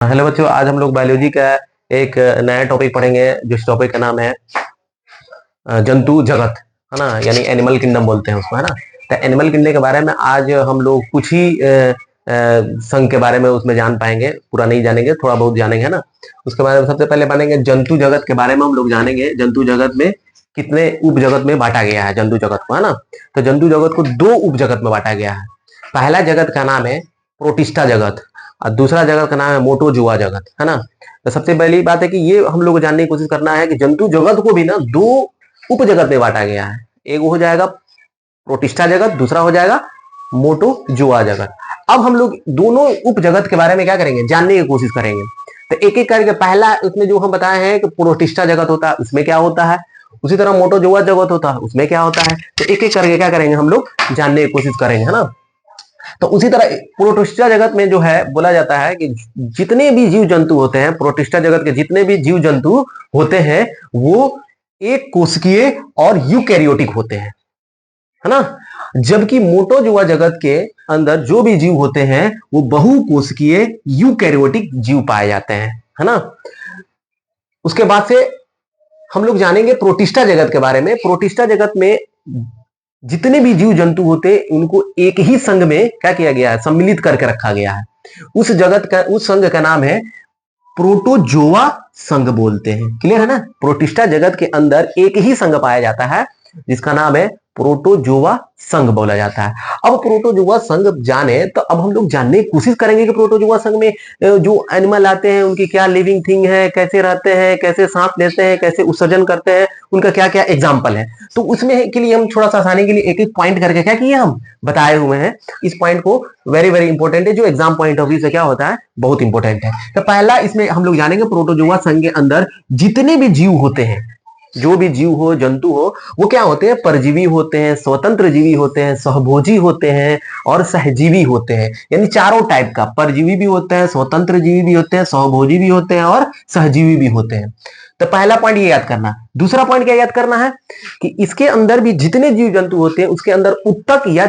Hello बच्चों, आज हम लोग बायोलॉजी का एक नया टॉपिक पढ़ेंगे। जिस टॉपिक का नाम है जंतु जगत, है ना, यानी एनिमल किंगडम बोलते हैं उसको, है ना। तो एनिमल किंगडम के बारे में आज हम लोग कुछ ही संघ के बारे में उसमें जान पाएंगे, पूरा नहीं जानेंगे, थोड़ा बहुत जानेंगे, है ना। उसके बारे में सबसे पहले बनेंगे जंतु जगत के बारे में हम लोग जानेंगे। जंतु जगत में कितने उप जगत में बांटा गया है जंतु जगत को, है ना। तो जंतु जगत को दो उप जगत में बांटा गया है। पहला जगत का नाम है प्रोटिस्टा जगत और दूसरा जगत का नाम है मोटोजुआ जगत, है ना। तो सबसे पहली बात है कि ये हम लोग को जानने की कोशिश करना है कि जंतु जगत को भी ना दो उप जगत में बांटा गया है। एक हो जाएगा प्रोटिस्टा जगत, दूसरा हो जाएगा मोटोजुआ जगत। अब हम लोग दोनों उप जगत के बारे में क्या करेंगे, जानने की कोशिश करेंगे। तो एक एक करके पहला उसमें जो हम बताए हैं कि प्रोटिस्टा जगत होता है, उसमें क्या होता है। उसी तरह मोटोजुआ जगत होता है, उसमें क्या होता है। तो एक एक करके क्या करेंगे, हम लोग जानने की कोशिश करेंगे, है ना। तो उसी तरह प्रोटिस्टा जगत में जो है बोला जाता है कि जितने भी जीव जंतु होते हैं, प्रोटिस्टा जगत के जितने भी जीव जंतु होते हैं वो एक कोशिकीय और यूकैरियोटिक होते हैं, है ना। जबकि मोटोजुआ जगत के अंदर जो भी जीव होते हैं वो बहुकोशिकीय यूकैरियोटिक जीव पाए जाते हैं, है ना। उसके बाद से हम लोग जानेंगे प्रोटिस्टा जगत के बारे में। प्रोटिस्टा जगत में जितने भी जीव जंतु होते उनको एक ही संघ में क्या किया गया है, सम्मिलित करके रखा गया है। उस जगत का, उस संघ का नाम है प्रोटोजोआ संघ बोलते हैं। क्लियर है ना। प्रोटिस्टा जगत के अंदर एक ही संघ पाया जाता है जिसका नाम है प्रोटोजोआ संघ बोला जाता है। अब प्रोटोजोआ संघ जाने तो अब हम लोग जानने की कोशिश करेंगे कि प्रोटोजोआ संघ में जो एनिमल आते हैं उनकी क्या लिविंग थिंग है, कैसे रहते हैं, कैसे सांस लेते हैं, कैसे उत्सर्जन करते हैं, उनका क्या क्या एग्जाम्पल है। तो उसमें के लिए हम थोड़ा सा आसानी के लिए एक एक पॉइंट करके क्या किए, हम बताए हुए हैं। इस पॉइंट को वेरी वेरी इंपॉर्टेंट है, जो एग्जाम पॉइंट ऑफ व्यू से क्या होता है, बहुत इंपॉर्टेंट है। तो पहला इसमें हम लोग जानेंगे प्रोटोजोआ संघ के अंदर जितने भी जीव होते हैं, जो भी जीव हो, जंतु हो, वो क्या होते हैं, परजीवी होते हैं, स्वतंत्र जीवी होते हैं, सहभोजी होते हैं और सहजीवी होते हैं। यानी चारों टाइप का, परजीवी भी होते हैं, स्वतंत्र जीवी भी होते हैं, सहभोजी भी होते हैं और सहजीवी भी होते हैं। तो पहला पॉइंट ये याद करना। दूसरा पॉइंट क्या याद करना है कि इसके अंदर भी जितने जीव जंतु होते हैं उसके अंदर उत्तक या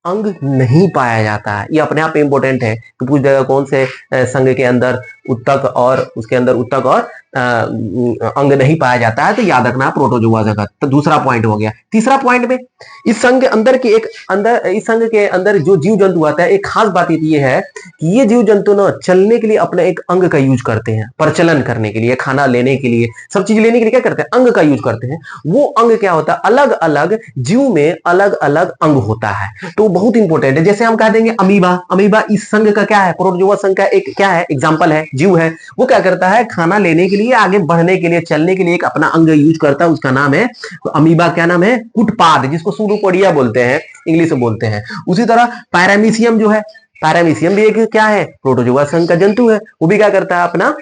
अंग नहीं पाया जाता है। ये अपने आप इंपॉर्टेंट है कि पूछ देगा कौन से संघ के अंदर उत्तक और उसके अंदर उत्तक और अंग नहीं पाया जाता है। तो याद रखना प्रोटोजोआ जगत। तो दूसरा पॉइंट हो गया। तीसरा पॉइंट में इस संघ के अंदर की एक अंदर, इस संघ के अंदर जो जीव जंतु आता है, एक खास बात ये है कि ये जीव जंतु ना चलने के लिए अपने एक अंग का यूज करते हैं, प्रचलन करने के लिए, खाना लेने के लिए, सब चीज लेने के लिए क्या करते हैं, अंग का यूज करते हैं। वो अंग क्या होता है, अलग अलग जीव में अलग अलग अंग होता है। तो बहुत इंपॉर्टेंट है। जैसे हम कह देंगे अमीबा, अमीबा इस संघ का क्या है, प्रोटोजोआ संघ का एक क्या है, एग्जाम्पल है, जीव है। वो क्या करता है, खाना लेने के लिए, आगे बढ़ने के लिए, चलने के लिए एक अपना अंग यूज करता है, उसका नाम है अमीबा। क्या नाम है, कुटपाद, जिसको सूडोपोडिया बोलते हैं, इंग्लिश में बोलते हैं। उसी तरह पैरामीशियम जो है, पैरामीशियम भी एक क्या है, प्रोटोजोआ संघ का जंतु है। वो भी क्या करता है, अपना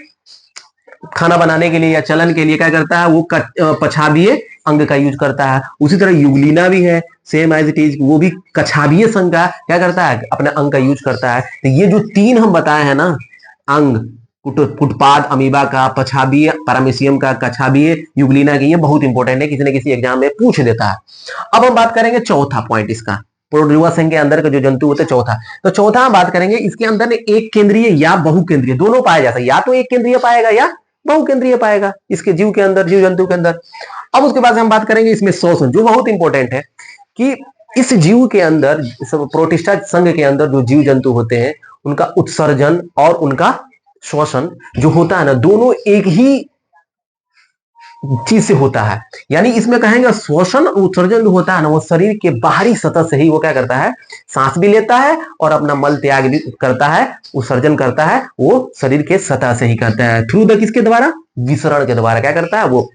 खाना बनाने के लिए या चलन के लिए क्या करता है, वो पछावीय अंग का यूज करता है। उसी तरह युगलिना भी है, सेम एज इट इज, वो भी कछावीय संघ का क्या करता है, अपने अंग का यूज करता है। तो ये जो तीन हम बताए हैं ना अंग, कुटपाद अमीबा का, पछावीय पैरामीशियम का, कछावीय युगलिना की, ये बहुत इंपॉर्टेंट है, किसी न किसी एग्जाम में पूछ देता है। अब हम बात करेंगे चौथा पॉइंट इसका, प्रोटोजोआ संघ के अंदर के जो जंतु होते हैं, चौथा। तो चौथा हम बात करेंगे, इसके अंदर एक केंद्रीय या बहुकेंद्रीय दोनों पाया जाता है। या तो एक केंद्रीय पाएगा या बहुकेंद्रीय पाएगा इसके जीव के अंदर, जीव जंतु के अंदर। अब उसके बाद हम बात करेंगे इसमें श्वसन, जो बहुत इंपॉर्टेंट है कि इस जीव के अंदर, प्रोटिस्टा संघ के अंदर जो जीव जंतु होते हैं उनका उत्सर्जन और उनका श्वसन जो होता है ना, दोनों एक ही चीज से होता है। यानी इसमें कहेंगे श्वसन और उत्सर्जन जो होता है ना, वो शरीर के बाहरी सतह से ही वो क्या करता है, सांस भी लेता है और अपना मल त्याग भी करता है, उत्सर्जन करता है, वो शरीर के सतह से ही करता है। थ्रू द किसके द्वारा, विसरण के द्वारा क्या करता है, वो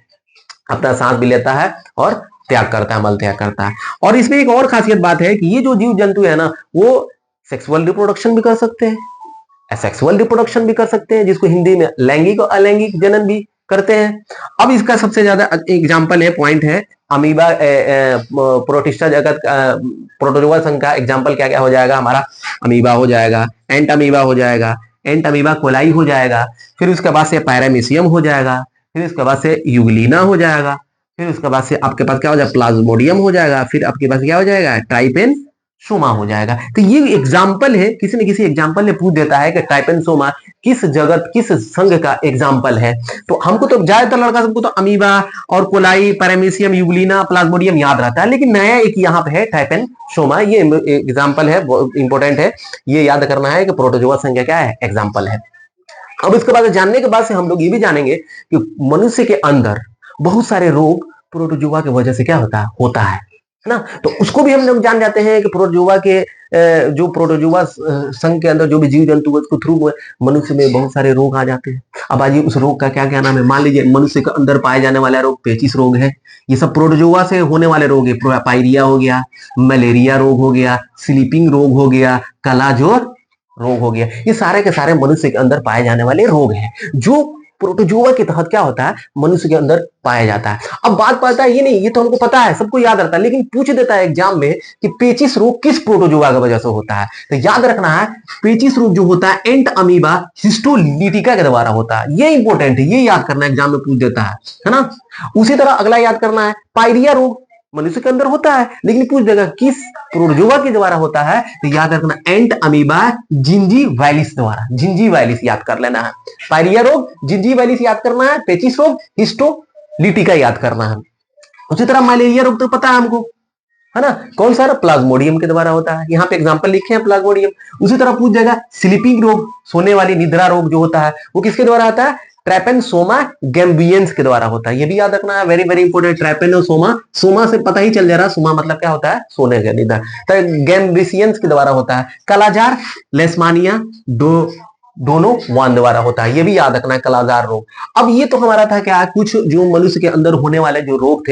अपना सांस भी लेता है और त्याग करता है, मल त्याग करता है। और इसमें एक और खासियत बात है कि ये जो जीव जंतु है ना, वो सेक्सुअल रिप्रोडक्शन भी कर सकते हैं, सेक्सुअल रिप्रोडक्शन भी कर सकते हैं, जिसको हिंदी में लैंगिक और अलैंगिक जनन भी करते हैं। अब इसका सबसे ज्यादा एग्जाम्पल है, पॉइंट है अमीबा, प्रोटिस्टा जगत, प्रोटोजोआ संघ का एग्जाम्पल क्या क्या हो जाएगा हमारा, अमीबा हो जाएगा, एंट अमीबा हो जाएगा, एंट अमीबा कोलाई हो जाएगा, फिर उसके बाद से पैरामीशियम हो जाएगा, फिर उसके बाद से युगलिना हो जाएगा, फिर उसके बाद से आपके पास क्या हो जाएगा, प्लाज्मोडियम हो जाएगा, फिर आपके पास क्या हो जाएगा, ट्राइपेन सोमा हो जाएगा। तो ये एग्जाम्पल है, किसी न किसी एग्जाम्पल ने पूछ देता है कि ट्राइपेनोसोमा किस जगत किस संघ का एग्जाम्पल है। तो हमको तो ज्यादातर लड़का सबको तो अमीबा और कोलाई, पैरामीशियम, यूग्लिना, प्लाज्मोडियम याद रहता है, लेकिन नया एक यहाँ पे है ट्राइपेनोसोमा, ये एग्जाम्पल है, इंपॉर्टेंट है, ये याद करना है कि प्रोटोजोआ संघ क्या है, एग्जाम्पल है। अब इसके बाद जानने के बाद से हम लोग ये भी जानेंगे कि मनुष्य के अंदर बहुत सारे रोग प्रोटोजोआ की वजह से क्या होता है ना। तो उसको भी हम लोग जान जाते हैं कि प्रोटोजोआ के जो प्रोटोजोआ संघ के अंदर जो भी जीव जंतु है उसको थ्रू मनुष्य में बहुत सारे रोग आ जाते हैं। अब आइए उस रोग का क्या क्या नाम है। मान लीजिए मनुष्य के अंदर पाए जाने वाला रोग पेचिस रोग है, ये सब प्रोटोजोआ से होने वाले रोग है। पायरिया हो गया, मलेरिया रोग हो गया, स्लीपिंग रोग हो गया, कालाजोर रोग हो गया, ये सारे के सारे मनुष्य के अंदर पाए जाने वाले रोग हैं जो प्रोटोजोआ के तहत क्या होता है, मनुष्य के अंदर पाया जाता है। अब बात पता है ये नहीं, ये तो हमको पता है, सबको याद रहता है, लेकिन पूछ देता है एग्जाम में कि पेचिस रोग किस प्रोटोजोआ की वजह से होता है। तो याद रखना है, पेचिस रोग जो होता है एंट अमीबा हिस्टोलिटिका के द्वारा होता है। ये इंपॉर्टेंट है, ये याद करना एग्जाम में पूछ देता है ना। उसी तरह अगला याद करना है, पायरिया रोग मनुष्य के अंदर होता है, लेकिन पूछ देगा किस प्रोटोजोआ के द्वारा होता है। तो याद रखना एंट अमीबा जिंजीवाइलिस द्वारा, जिंजीवाइलिस याद कर लेना है। पायरिया रोग जिंजीवाइलिस याद करना है, पेचिस रोग हिस्टोलिटिका याद करना है। उसी तरह मलेरिया रोग तो पता है हमको, है ना, कौन सा, प्लाज्मोडियम के द्वारा होता है। यहाँ पे एग्जांपल लिखे हैं प्लाज्मोडियम। उसी तरह पूछ जाएगा स्लीपिंग रोग, सोने वाली निद्रा रोग जो होता है वो किसके द्वारा आता है, ट्रैपेनोसोमा गैम्बियंस के द्वारा होता है। ये भी याद रखना है, वेरी वेरी इंपोर्टेंट। ट्रैपेनोसोमा, सोमा से पता ही चल जा रहा है, सोमा मतलब क्या होता है, सोने का निद्रा। तो गैम्बियंस के द्वारा होता है। कालाजार, लेशमानिया, दोनों वान द्वारा होता है। ये भी याद रखना है, कालाजार रोग। अब ये तो हमारा था क्या, कुछ जो मनुष्य के अंदर होने वाले जो रोग थे